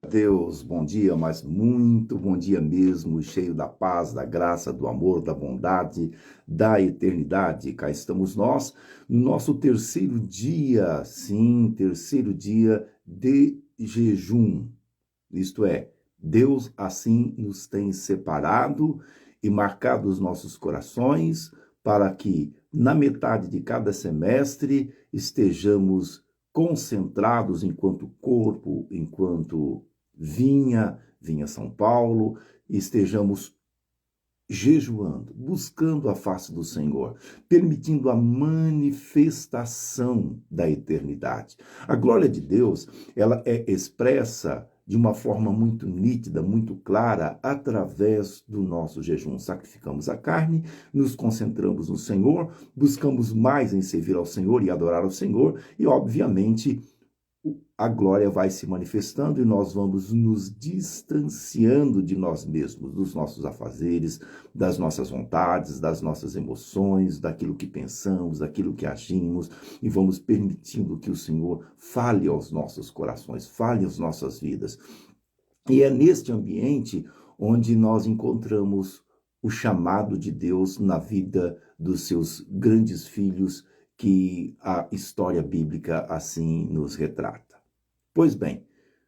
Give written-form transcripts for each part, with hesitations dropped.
Deus, bom dia, mas muito bom dia mesmo, cheio da paz, da graça, do amor, da bondade, da eternidade. Cá estamos nós, no nosso terceiro dia, sim, terceiro dia de jejum. Isto é, Deus assim nos tem separado e marcado os nossos corações para que, na metade de cada semestre, estejamos concentrados enquanto corpo, enquanto vinha São Paulo, estejamos jejuando, buscando a face do Senhor, permitindo a manifestação da eternidade. A glória de Deus, ela é expressa de uma forma muito nítida, muito clara, através do nosso jejum. Sacrificamos a carne, nos concentramos no Senhor, buscamos mais em servir ao Senhor e adorar ao Senhor, e, obviamente, a glória vai se manifestando e nós vamos nos distanciando de nós mesmos, dos nossos afazeres, das nossas vontades, das nossas emoções, daquilo que pensamos, daquilo que agimos, e vamos permitindo que o Senhor fale aos nossos corações, fale às nossas vidas. E é neste ambiente onde nós encontramos o chamado de Deus na vida dos seus grandes filhos, que a história bíblica assim nos retrata. Pois bem,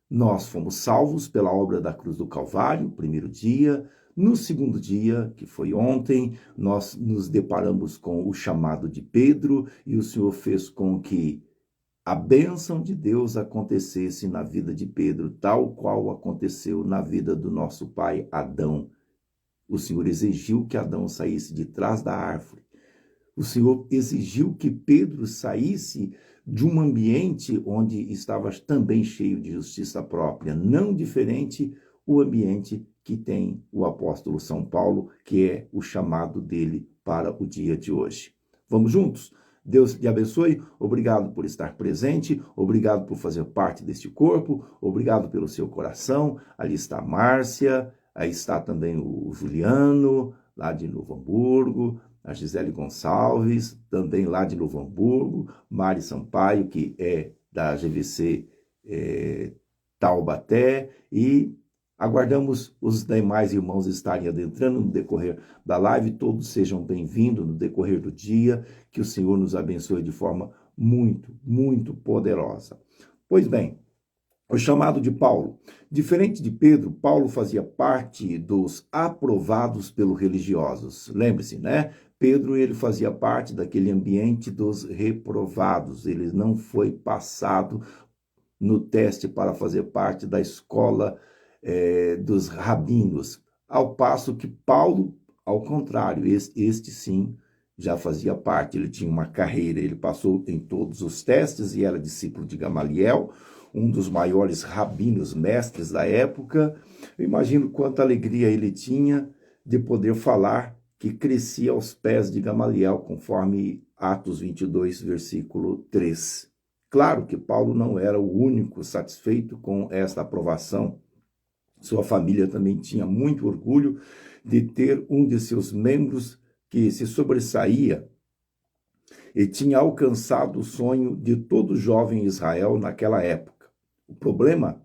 nós fomos salvos pela obra da cruz do Calvário, primeiro dia. No segundo dia, que foi ontem, nós nos deparamos com o chamado de Pedro e o Senhor fez com que a bênção de Deus acontecesse na vida de Pedro, tal qual aconteceu na vida do nosso pai Adão. O Senhor exigiu que Adão saísse de trás da árvore. O Senhor exigiu que Pedro saísse de um ambiente onde estava também cheio de justiça própria, não diferente o ambiente que tem o apóstolo São Paulo, que é o chamado dele para o dia de hoje. Vamos juntos? Deus te abençoe, obrigado por estar presente, obrigado por fazer parte deste corpo, obrigado pelo seu coração. Ali está a Márcia, aí está também o Juliano, lá de Novo Hamburgo, a Gisele Gonçalves, também lá de Novo Hamburgo, Mari Sampaio, que é da GVC Taubaté, e aguardamos os demais irmãos estarem adentrando no decorrer da live. Todos sejam bem-vindos no decorrer do dia, que o Senhor nos abençoe de forma muito, muito poderosa. Pois bem, o chamado de Paulo. Diferente de Pedro, Paulo fazia parte dos aprovados pelos religiosos. Lembre-se, né? Pedro, ele fazia parte daquele ambiente dos reprovados. Ele não foi passado no teste para fazer parte da escola dos rabinos. Ao passo que Paulo, ao contrário, este sim já fazia parte. Ele tinha uma carreira, ele passou em todos os testes e era discípulo de Gamaliel, um dos maiores rabinos mestres da época. Eu imagino quanta alegria ele tinha de poder falar que crescia aos pés de Gamaliel, conforme Atos 22, versículo 3. Claro que Paulo não era o único satisfeito com esta aprovação. Sua família também tinha muito orgulho de ter um de seus membros que se sobressaía e tinha alcançado o sonho de todo jovem Israel naquela época. O problema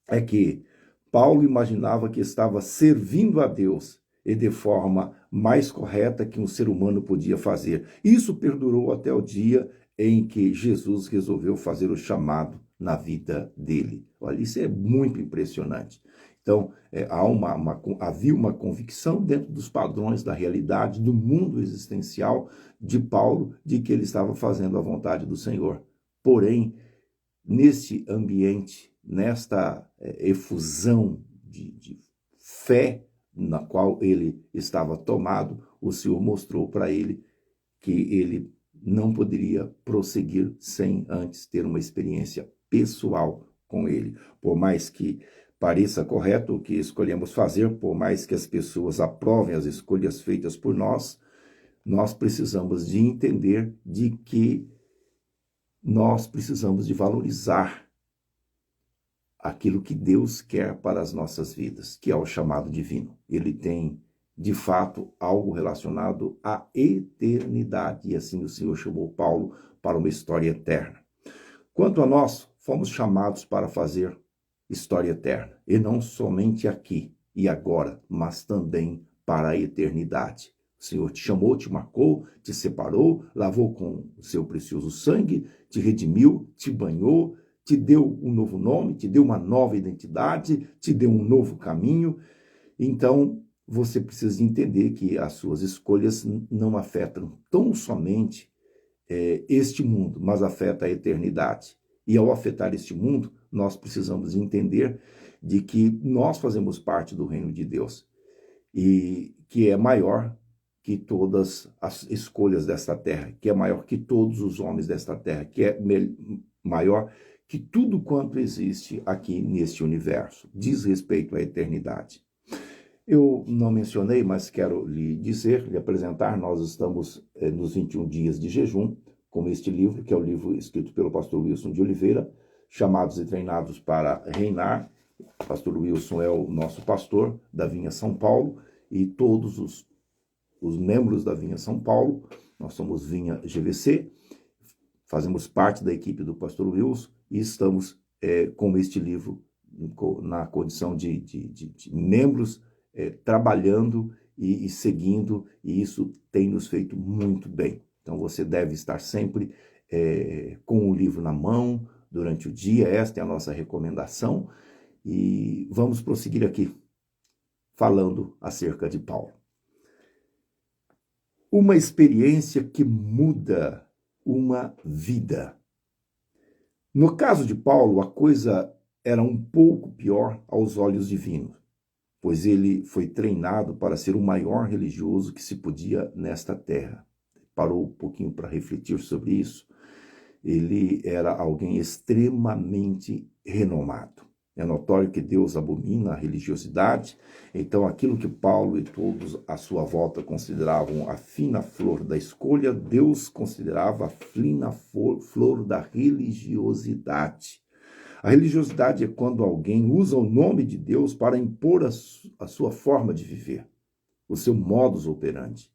é que Paulo imaginava que estava servindo a Deus e de forma mais correta que um ser humano podia fazer. Isso perdurou até o dia em que Jesus resolveu fazer o chamado na vida dele. Olha, isso é muito impressionante. Então, havia uma convicção dentro dos padrões da realidade, do mundo existencial de Paulo, de que ele estava fazendo a vontade do Senhor. Porém, neste ambiente, nesta efusão de fé na qual ele estava tomado, o Senhor mostrou para ele que ele não poderia prosseguir sem antes ter uma experiência pessoal com ele. Por mais que pareça correto o que escolhemos fazer, por mais que as pessoas aprovem as escolhas feitas por nós, nós precisamos de entender de que nós precisamos de valorizar aquilo que Deus quer para as nossas vidas, que é o chamado divino. Ele tem, de fato, algo relacionado à eternidade, e assim o Senhor chamou Paulo para uma história eterna. Quanto a nós, fomos chamados para fazer história eterna, e não somente aqui e agora, mas também para a eternidade. O Senhor te chamou, te marcou, te separou, lavou com o seu precioso sangue, te redimiu, te banhou, te deu um novo nome, te deu uma nova identidade, te deu um novo caminho. Então, você precisa entender que as suas escolhas não afetam tão somente este mundo, mas afeta a eternidade. E ao afetar este mundo, nós precisamos entender de que nós fazemos parte do reino de Deus e que é maior que todas as escolhas desta terra, que é maior que todos os homens desta terra, que é maior que tudo quanto existe aqui neste universo, diz respeito à eternidade. Eu não mencionei, mas quero lhe dizer, lhe apresentar, nós estamos nos 21 dias de jejum, com este livro, que é o livro escrito pelo pastor Wilson de Oliveira, Chamados e Treinados para Reinar. O pastor Wilson é o nosso pastor da Vinha São Paulo, e todos os membros da Vinha São Paulo, nós somos Vinha GVC, fazemos parte da equipe do pastor Wilson, e estamos com este livro na condição de membros, trabalhando e seguindo, e isso tem nos feito muito bem. Então você deve estar sempre com o livro na mão durante o dia, esta é a nossa recomendação, e vamos prosseguir aqui, falando acerca de Paulo. Uma experiência que muda uma vida. No caso de Paulo, a coisa era um pouco pior aos olhos divinos, pois ele foi treinado para ser o maior religioso que se podia nesta terra. Parou um pouquinho para refletir sobre isso. Ele era alguém extremamente renomado. É notório que Deus abomina a religiosidade, então aquilo que Paulo e todos à sua volta consideravam a fina flor da escolha, Deus considerava a fina flor da religiosidade. A religiosidade é quando alguém usa o nome de Deus para impor a sua forma de viver, o seu modus operandi,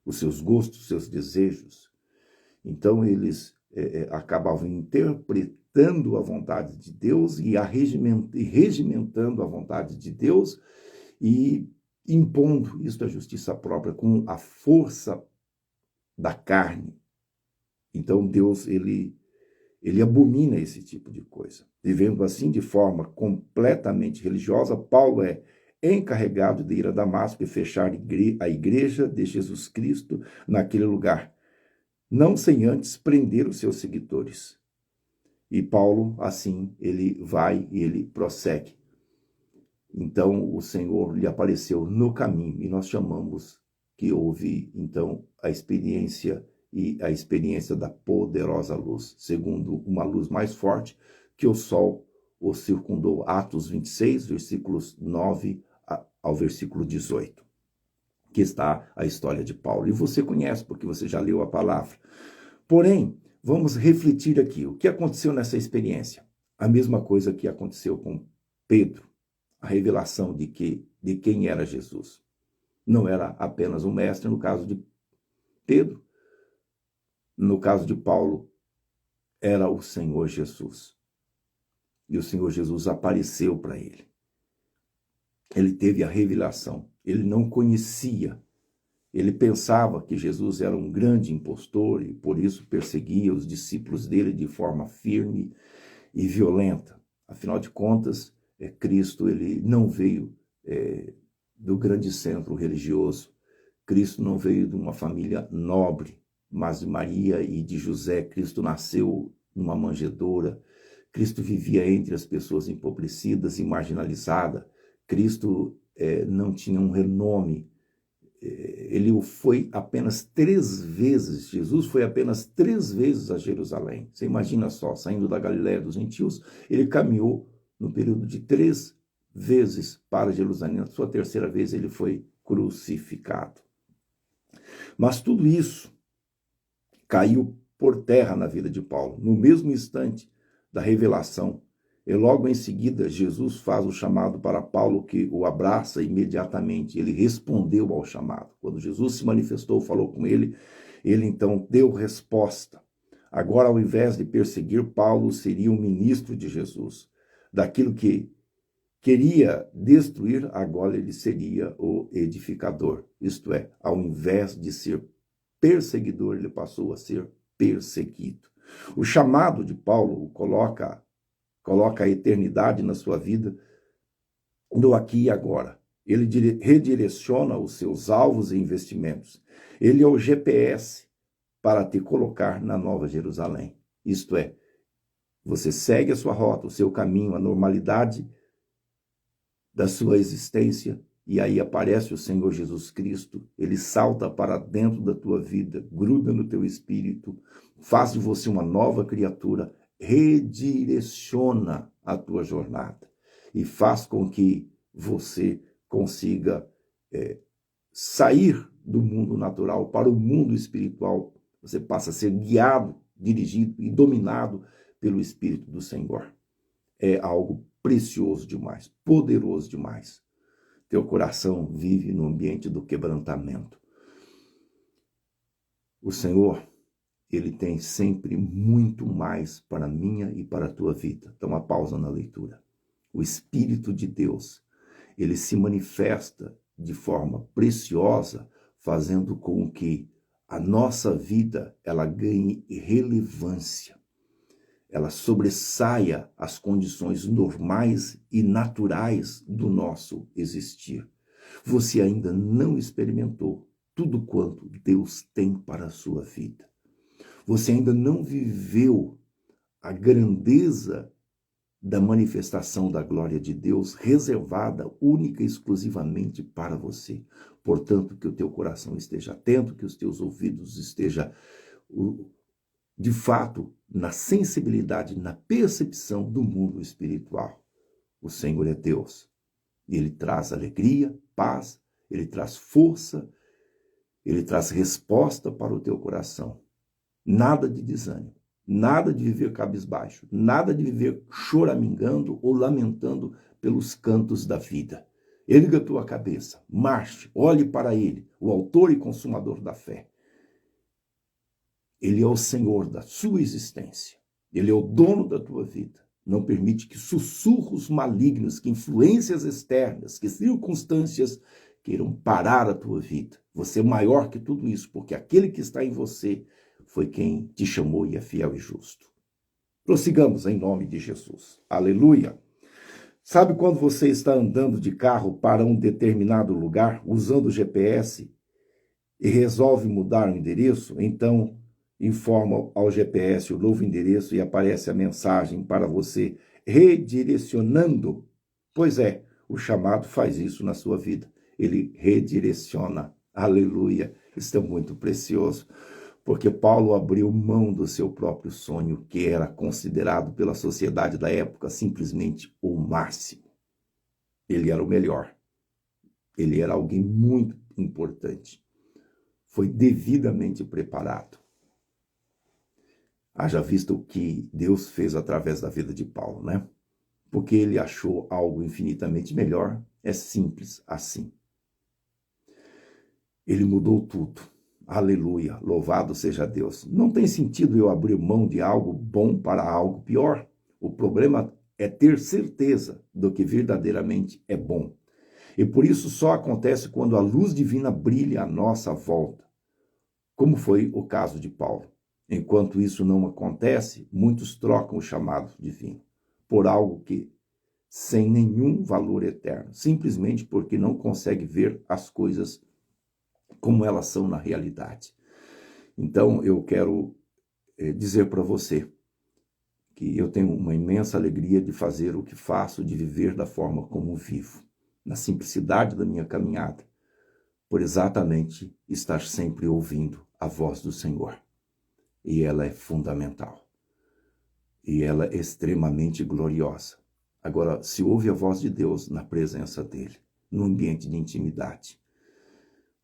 os seus gostos, os seus desejos. Então eles acabavam interpretando a vontade de Deus e regimentando a vontade de Deus e impondo isso à justiça própria com a força da carne. Então Deus, ele abomina esse tipo de coisa. Vivendo assim de forma completamente religiosa, Paulo é encarregado de ir a Damasco e fechar a igreja de Jesus Cristo naquele lugar, não sem antes prender os seus seguidores. E Paulo, assim, ele vai e ele prossegue. Então, o Senhor lhe apareceu no caminho, e nós chamamos que houve, então, a experiência da poderosa luz, segundo uma luz mais forte que o sol o circundou. Atos 26, versículos 9 ao versículo 18, que está a história de Paulo. E você conhece, porque você já leu a palavra. Porém, vamos refletir aqui. O que aconteceu nessa experiência? A mesma coisa que aconteceu com Pedro. A revelação de quem era Jesus. Não era apenas um mestre, no caso de Pedro. No caso de Paulo, era o Senhor Jesus. E o Senhor Jesus apareceu para ele. Ele teve a revelação. Ele não conhecia. Ele pensava que Jesus era um grande impostor e por isso perseguia os discípulos dele de forma firme e violenta. Afinal de contas, Cristo ele não veio do grande centro religioso. Cristo não veio de uma família nobre, mas de Maria e de José. Cristo nasceu numa manjedoura. Cristo vivia entre as pessoas empobrecidas e marginalizadas. Cristo não tinha um renome. Ele foi apenas 3 vezes, Jesus foi apenas 3 vezes a Jerusalém. Você imagina só, saindo da Galiléia dos gentios, ele caminhou no período de 3 vezes para Jerusalém. Na sua 3ª vez ele foi crucificado. Mas tudo isso caiu por terra na vida de Paulo. No mesmo instante da revelação, e logo em seguida Jesus faz o chamado para Paulo, que o abraça imediatamente. Ele respondeu ao chamado. Quando Jesus se manifestou, falou com ele, ele então deu resposta. Agora, ao invés de perseguir Paulo, seria um ministro de Jesus. daquilo que queria destruir, agora ele seria o edificador. Isto é, ao invés de ser perseguidor, ele passou a ser perseguido. O chamado de Paulo coloca a eternidade na sua vida no aqui e agora. Ele redireciona os seus alvos e investimentos. Ele é o GPS para te colocar na Nova Jerusalém. Isto é, você segue a sua rota, o seu caminho, a normalidade da sua existência, e aí aparece o Senhor Jesus Cristo, ele salta para dentro da tua vida, gruda no teu espírito, faz de você uma nova criatura, redireciona a tua jornada e faz com que você consiga sair do mundo natural para o mundo espiritual. Você passa a ser guiado, dirigido e dominado pelo Espírito do Senhor. É algo precioso demais, poderoso demais. Teu coração vive no ambiente do quebrantamento. O Senhor, ele tem sempre muito mais para a minha e para a tua vida. Então, uma pausa na leitura. O Espírito de Deus, ele se manifesta de forma preciosa, fazendo com que a nossa vida ela ganhe relevância. Ela sobressaia as condições normais e naturais do nosso existir. Você ainda não experimentou tudo quanto Deus tem para a sua vida. Você ainda não viveu a grandeza da manifestação da glória de Deus reservada única e exclusivamente para você. Portanto, que o teu coração esteja atento, que os teus ouvidos estejam de fato, na sensibilidade, na percepção do mundo espiritual. O Senhor é Deus. Ele traz alegria, paz, ele traz força, ele traz resposta para o teu coração. Nada de desânimo, nada de viver cabisbaixo, nada de viver choramingando ou lamentando pelos cantos da vida. Erga a tua cabeça, marche, olhe para ele, o autor e consumador da fé. Ele é o Senhor da sua existência. Ele é o dono da tua vida. Não permite que sussurros malignos, que influências externas, que circunstâncias queiram parar a tua vida. Você é maior que tudo isso, porque aquele que está em você foi quem te chamou e é fiel e justo. Prossigamos em nome de Jesus. Aleluia. Sabe quando você está andando de carro para um determinado lugar, usando o GPS, e resolve mudar o endereço? Então, informa ao GPS o novo endereço e aparece a mensagem para você redirecionando. Pois é, o chamado faz isso na sua vida. Ele redireciona. Aleluia. Isso é muito precioso, porque Paulo abriu mão do seu próprio sonho, que era considerado pela sociedade da época simplesmente o máximo. Ele era o melhor. Ele era alguém muito importante. Foi devidamente preparado. Haja visto o que Deus fez através da vida de Paulo, né? Porque ele achou algo infinitamente melhor. É simples assim. Ele mudou tudo. Aleluia, louvado seja Deus. Não tem sentido eu abrir mão de algo bom para algo pior. O problema é ter certeza do que verdadeiramente é bom. E por isso só acontece quando a luz divina brilha à nossa volta, como foi o caso de Paulo. Enquanto isso não acontece, muitos trocam o chamado divino por algo que sem nenhum valor eterno, simplesmente porque não consegue ver as coisas como elas são na realidade. Então, eu quero dizer para você que eu tenho uma imensa alegria de fazer o que faço, de viver da forma como vivo, na simplicidade da minha caminhada, por exatamente estar sempre ouvindo a voz do Senhor. E ela é fundamental. E ela é extremamente gloriosa. Agora, se ouve a voz de Deus na presença dele, no ambiente de intimidade,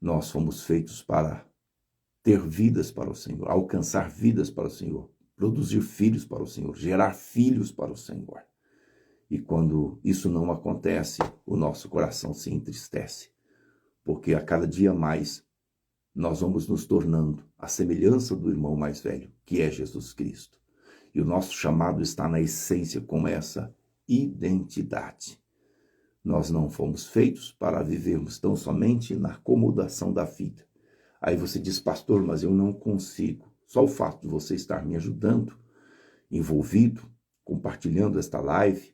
nós fomos feitos para ter vidas para o Senhor, alcançar vidas para o Senhor, produzir filhos para o Senhor, gerar filhos para o Senhor. E quando isso não acontece, o nosso coração se entristece, porque a cada dia mais nós vamos nos tornando a semelhança do irmão mais velho, que é Jesus Cristo. E o nosso chamado está na essência como essa identidade. Nós não fomos feitos para vivermos tão somente na acomodação da vida. Aí você diz, pastor, mas eu não consigo. Só o fato de você estar me ajudando, envolvido, compartilhando esta live,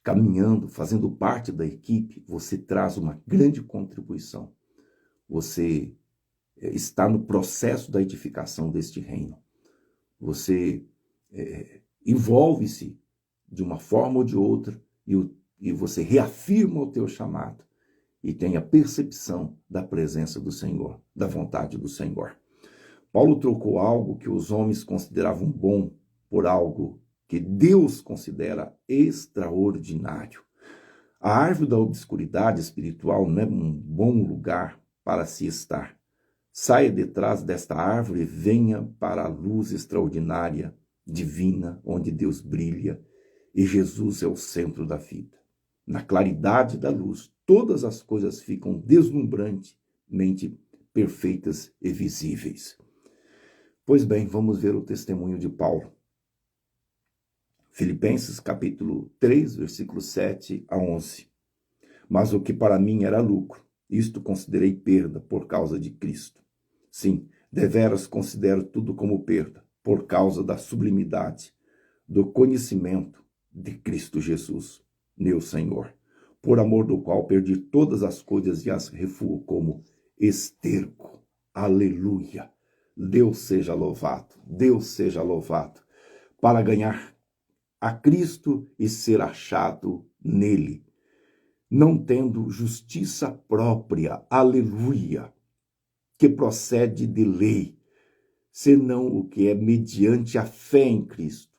caminhando, fazendo parte da equipe, você traz uma grande contribuição. Você está no processo da edificação deste reino. Você envolve-se de uma forma ou de outra e você reafirma o teu chamado e tem a percepção da presença do Senhor, da vontade do Senhor. Paulo trocou algo que os homens consideravam bom por algo que Deus considera extraordinário. A árvore da obscuridade espiritual não é um bom lugar para se estar. Saia de trás desta árvore e venha para a luz extraordinária, divina, onde Deus brilha e Jesus é o centro da vida. Na claridade da luz, todas as coisas ficam deslumbrantemente perfeitas e visíveis. Pois bem, vamos ver o testemunho de Paulo. Filipenses capítulo 3, versículos 7 a 11. Mas o que para mim era lucro, isto considerei perda por causa de Cristo. Sim, deveras considero tudo como perda, por causa da sublimidade, do conhecimento de Cristo Jesus, meu Senhor, por amor do qual perdi todas as coisas e as refuo como esterco. Aleluia! Deus seja louvado, Deus seja louvado, para ganhar a Cristo e ser achado nele, não tendo justiça própria, aleluia, que procede de lei, senão o que é mediante a fé em Cristo,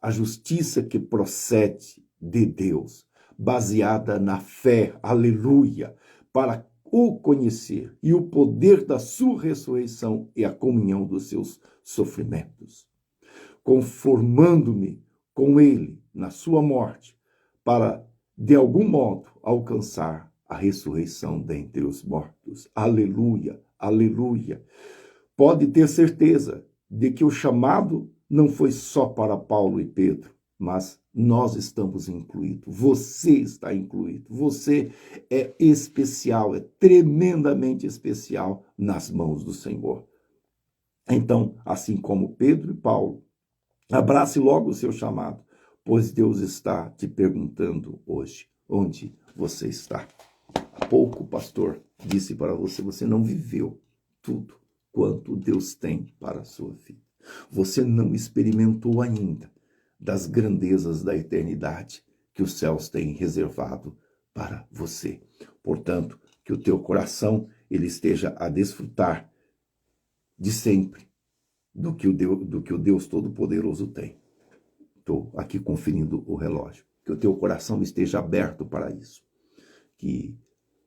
a justiça que procede de Deus, baseada na fé, aleluia, para o conhecer e o poder da sua ressurreição e a comunhão dos seus sofrimentos, conformando-me com ele na sua morte, para, de algum modo, alcançar a ressurreição dentre os mortos. Aleluia, aleluia. Pode ter certeza de que o chamado não foi só para Paulo e Pedro, mas nós estamos incluídos, você está incluído, você é especial, é tremendamente especial nas mãos do Senhor. Então, assim como Pedro e Paulo, abrace logo o seu chamado, pois Deus está te perguntando hoje, onde você está? Há pouco o pastor disse para você, você não viveu tudo quanto Deus tem para a sua vida. Você não experimentou ainda das grandezas da eternidade que os céus têm reservado para você. Portanto, que o teu coração ele esteja a desfrutar de sempre do que o Deus Todo-Poderoso tem. Estou aqui conferindo o relógio. Que o teu coração esteja aberto para isso. Que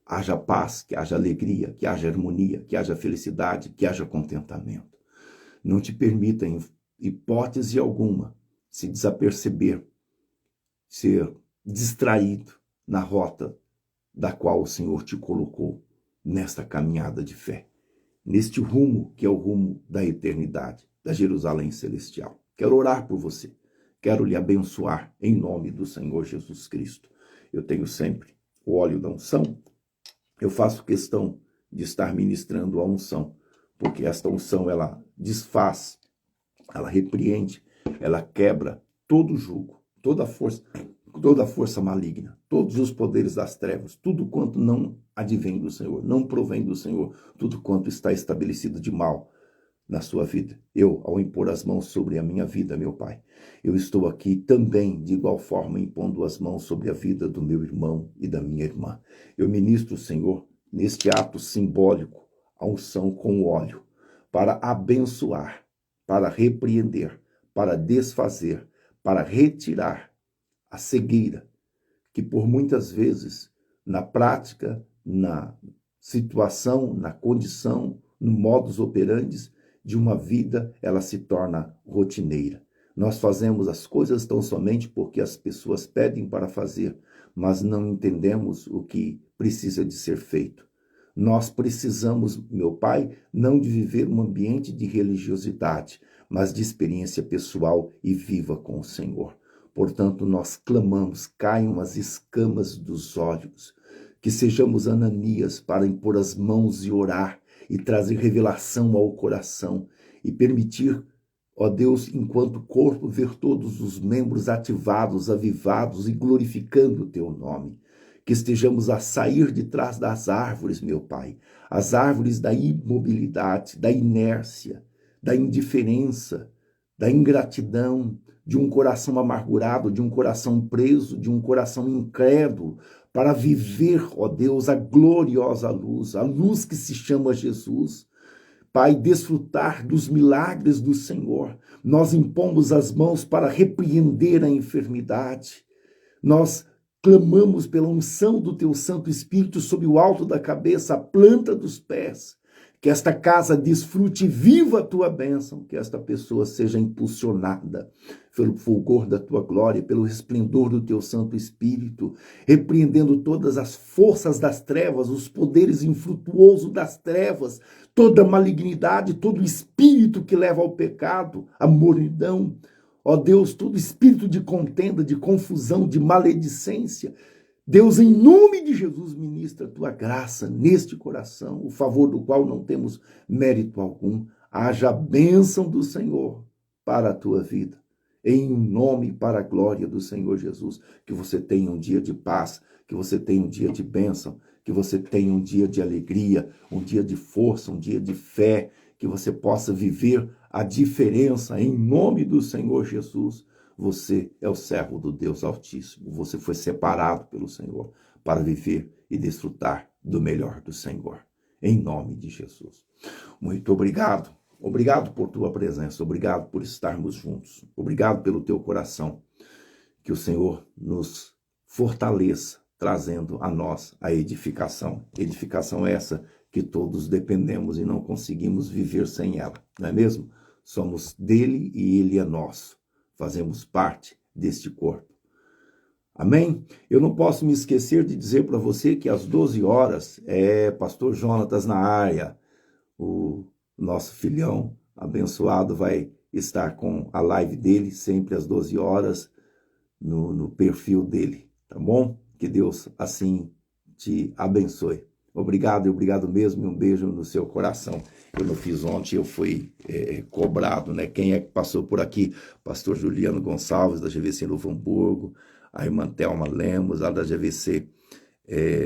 haja paz, que haja alegria, que haja harmonia, que haja felicidade, que haja contentamento. Não te permita, em hipótese alguma, se desaperceber, ser distraído na rota da qual o Senhor te colocou nesta caminhada de fé, neste rumo que é o rumo da eternidade, da Jerusalém celestial. Quero orar por você, quero lhe abençoar em nome do Senhor Jesus Cristo. Eu tenho sempre o óleo da unção, eu faço questão de estar ministrando a unção, porque esta unção ela desfaz, ela repreende, ela quebra todo jugo, toda força maligna, todos os poderes das trevas, tudo quanto não advém do Senhor, não provém do Senhor, tudo quanto está estabelecido de mal na sua vida. Eu, ao impor as mãos sobre a minha vida, meu Pai, eu estou aqui também, de igual forma, impondo as mãos sobre a vida do meu irmão e da minha irmã. Eu ministro, Senhor, neste ato simbólico, a unção com o óleo, para abençoar, para repreender, para desfazer, para retirar a cegueira, que por muitas vezes, na prática, na situação, na condição, no modus operandi de uma vida, ela se torna rotineira. Nós fazemos as coisas tão somente porque as pessoas pedem para fazer, mas não entendemos o que precisa de ser feito. Nós precisamos, meu Pai, não de viver um ambiente de religiosidade, mas de experiência pessoal e viva com o Senhor. Portanto, nós clamamos, caiam as escamas dos olhos, que sejamos Ananias para impor as mãos e orar e trazer revelação ao coração e permitir, ó Deus, enquanto corpo, ver todos os membros ativados, avivados e glorificando o teu nome. Que estejamos a sair de trás das árvores, meu Pai, as árvores da imobilidade, da inércia, da indiferença, da ingratidão, de um coração amargurado, de um coração preso, de um coração incrédulo, para viver, ó Deus, a gloriosa luz, a luz que se chama Jesus. Pai, desfrutar dos milagres do Senhor. Nós impomos as mãos para repreender a enfermidade. Nós clamamos pela unção do teu Santo Espírito sobre o alto da cabeça, a planta dos pés. Que esta casa desfrute viva a tua bênção, que esta pessoa seja impulsionada pelo fulgor da tua glória, pelo resplendor do teu Santo Espírito, repreendendo todas as forças das trevas, os poderes infrutuosos das trevas, toda malignidade, todo espírito que leva ao pecado, a mornidão. Ó Deus, todo espírito de contenda, de confusão, de maledicência, Deus, em nome de Jesus, ministra a tua graça neste coração, o favor do qual não temos mérito algum. Haja a bênção do Senhor para a tua vida, em nome e para a glória do Senhor Jesus. Que você tenha um dia de paz, que você tenha um dia de bênção, que você tenha um dia de alegria, um dia de força, um dia de fé, que você possa viver a diferença em nome do Senhor Jesus. Você é o servo do Deus Altíssimo. Você foi separado pelo Senhor para viver e desfrutar do melhor do Senhor. Em nome de Jesus. Muito obrigado. Obrigado por tua presença. Obrigado por estarmos juntos. Obrigado pelo teu coração. Que o Senhor nos fortaleça, trazendo a nós a edificação. Edificação essa que todos dependemos e não conseguimos viver sem ela. Não é mesmo? Somos dele e ele é nosso. Fazemos parte deste corpo. Amém? Eu não posso me esquecer de dizer para você que às 12 horas é Pastor Jonatas na área. O nosso filhão abençoado vai estar com a live dele, sempre às 12 horas, no perfil dele. Tá bom? Que Deus assim te abençoe. Obrigado e obrigado mesmo, e um beijo no seu coração. Eu não fiz ontem, eu fui cobrado, né? Quem é que passou por aqui? Pastor Juliano Gonçalves, da GVC Novo Hamburgo, a irmã Thelma Lemos, lá da GVC,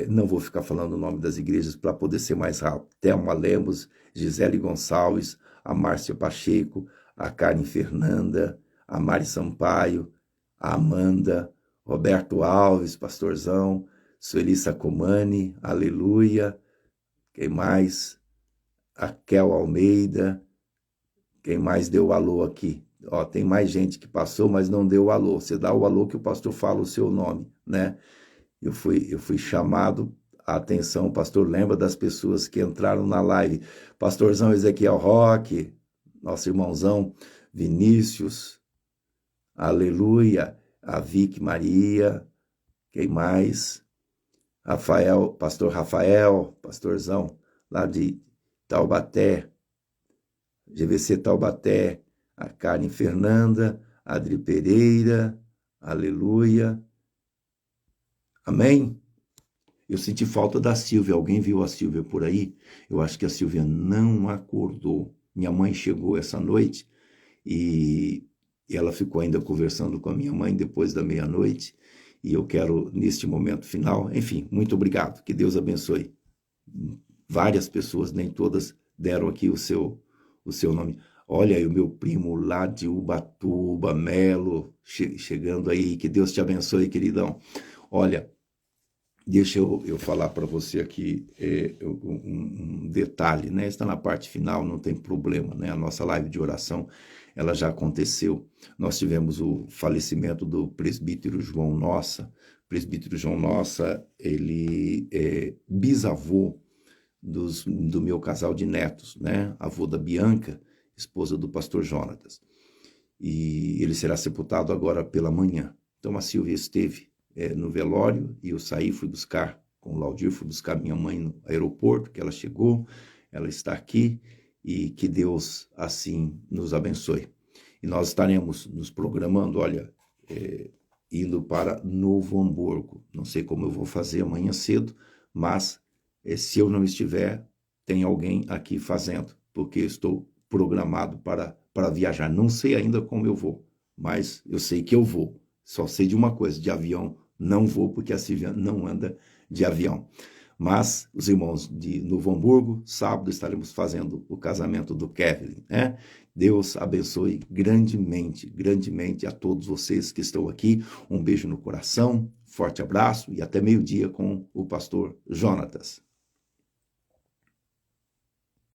não vou ficar falando o nome das igrejas para poder ser mais rápido. Thelma Lemos, Gisele Gonçalves, a Márcia Pacheco, a Karen Fernanda, a Mari Sampaio, a Amanda, Roberto Alves, pastorzão, Sueli Sacomani, aleluia. Quem mais? A Kel Almeida. Quem mais deu alô aqui? Ó, tem mais gente que passou, mas não deu alô. Você dá o alô que o pastor fala o seu nome, né? Eu fui chamado a atenção, o pastor lembra das pessoas que entraram na live. Pastorzão Ezequiel Roque, nosso irmãozão Vinícius, aleluia. A Vicky Maria, quem mais? Rafael, pastor Rafael, pastorzão, lá de Taubaté, GVC Taubaté, a Karen Fernanda, Adri Pereira, aleluia, amém? Eu senti falta da Silvia, alguém viu a Silvia por aí? Eu acho que a Silvia não acordou. Minha mãe chegou essa noite e ela ficou ainda conversando com a minha mãe depois da meia-noite. E eu quero, neste momento final, enfim, muito obrigado, que Deus abençoe. Várias pessoas, nem todas, deram aqui o seu nome. Olha aí o meu primo lá de Ubatuba, Melo, chegando aí, que Deus te abençoe, queridão. Olha, deixa eu falar para você aqui um detalhe, né? Está na parte final, não tem problema, né? A nossa live de oração, ela já aconteceu. Nós tivemos o falecimento do presbítero João Nossa. O presbítero João Nossa, ele é bisavô do meu casal de netos, né? Avô da Bianca, esposa do pastor Jonatas. E ele será sepultado agora pela manhã. Então a Silvia esteve no velório e eu saí, fui buscar com o Laudir, fui buscar minha mãe no aeroporto, que ela chegou, ela está aqui. E que Deus assim nos abençoe. E nós estaremos nos programando, olha, indo para Novo Hamburgo. Não sei como eu vou fazer amanhã cedo, mas se eu não estiver, tem alguém aqui fazendo, porque estou programado para viajar. Não sei ainda como eu vou, mas eu sei que eu vou. Só sei de uma coisa, de avião não vou, porque a Silvia não anda de avião. Mas os irmãos de Novo Hamburgo, sábado estaremos fazendo o casamento do Kevin, né? Deus abençoe grandemente, grandemente a todos vocês que estão aqui. Um beijo no coração, forte abraço e até meio-dia com o pastor Jonatas.